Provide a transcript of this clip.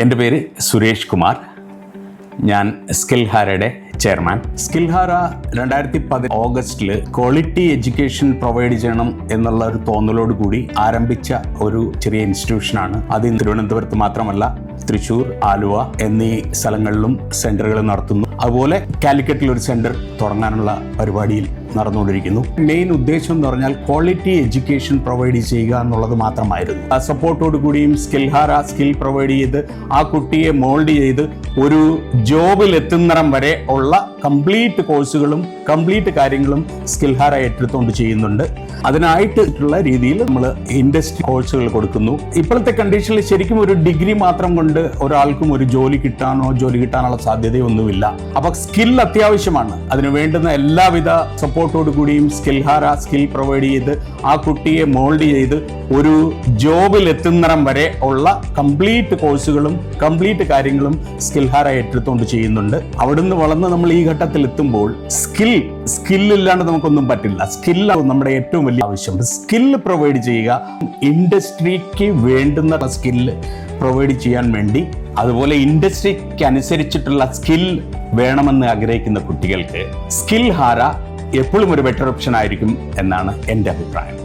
എൻ്റെ പേര് സുരേഷ് കുമാർ. ഞാൻ സ്കിൽഹാരയുടെ ചെയർമാൻ. സ്കിൽഹാര 2010 ഓഗസ്റ്റിൽ ക്വാളിറ്റി എഡ്യൂക്കേഷൻ പ്രൊവൈഡ് ചെയ്യണം എന്നുള്ള ഒരു തോന്നലോട് കൂടി ആരംഭിച്ച ഒരു ചെറിയ ഇൻസ്റ്റിറ്റ്യൂഷനാണ്. അത് തിരുവനന്തപുരത്ത് മാത്രമല്ല, തൃശ്ശൂർ, ആലുവ എന്നീ സ്ഥലങ്ങളിലും സെന്ററുകൾ നടത്തുന്നു. അതുപോലെ കാലിക്കറ്റിൽ ഒരു സെന്റർ തുടങ്ങാനുള്ള പരിപാടിയിൽ നടന്നുകൊണ്ടിരിക്കുന്നു. മെയിൻ ഉദ്ദേശം എന്ന് പറഞ്ഞാൽ ക്വാളിറ്റി എഡ്യൂക്കേഷൻ പ്രൊവൈഡ് ചെയ്യുക എന്നുള്ളത് മാത്രമായിരുന്നു. ആ സപ്പോർട്ടോട് കൂടിയും സ്കിൽഹാര സ്കിൽ പ്രൊവൈഡ് ചെയ്ത് ആ കുട്ടിയെ മോൾഡ് ചെയ്ത് ഒരു ജോബിൽ എത്തുന്നിടം വരെ ഉള്ള കംപ്ലീറ്റ് കോഴ്സുകളും കംപ്ലീറ്റ് കാര്യങ്ങളും സ്കിൽഹാര ഏറ്റെടുത്തുകൊണ്ട് ചെയ്യുന്നുണ്ട്. അതിനായിട്ടുള്ള രീതിയിൽ നമ്മൾ ഇൻഡസ്ട്രി കോഴ്സുകൾ കൊടുക്കുന്നു. ഇപ്പോഴത്തെ കണ്ടീഷനിൽ ശരിക്കും ഒരു ഡിഗ്രി മാത്രം കൊണ്ട് ഒരാൾക്കും ഒരു ജോലി കിട്ടാനുള്ള സാധ്യതയൊന്നുമില്ല. അപ്പൊ സ്കിൽ അത്യാവശ്യമാണ്. അതിന് വേണ്ടുന്ന എല്ലാവിധ സപ്പോർട്ടോട് കൂടിയും സ്കിൽഹാര സ്കിൽ പ്രൊവൈഡ് ചെയ്ത് ആ കുട്ടിയെ മോൾഡ് ചെയ്ത് ഒരു ജോബിൽ എത്തുന്നിടം വരെ ഉള്ള കംപ്ലീറ്റ് കോഴ്സുകളും കംപ്ലീറ്റ് കാര്യങ്ങളും സ്കിൽഹാര ഏറ്റെടുത്തുകൊണ്ട് ചെയ്യുന്നുണ്ട്. അവിടുന്ന് വളർന്ന് നമ്മൾ ഈ ഘട്ടത്തിൽ എത്തുമ്പോൾ സ്കില്ലില്ലാണ്ട് നമുക്കൊന്നും പറ്റില്ല. സ്കില്ലാണ് നമ്മുടെ ഏറ്റവും വലിയ ആവശ്യം. സ്കില്ല് പ്രൊവൈഡ് ചെയ്യുക, ഇൻഡസ്ട്രിക്ക് വേണ്ടുന്ന സ്കില്ല് പ്രൊവൈഡ് ചെയ്യാൻ വേണ്ടി, അതുപോലെ ഇൻഡസ്ട്രിക്ക് അനുസരിച്ചിട്ടുള്ള സ്കിൽ വേണമെന്ന് ആഗ്രഹിക്കുന്ന കുട്ടികൾക്ക് സ്കിൽഹാര എപ്പോഴും ഒരു ബെറ്റർ ഓപ്ഷൻ ആയിരിക്കും എന്നാണ് എൻ്റെ അഭിപ്രായം.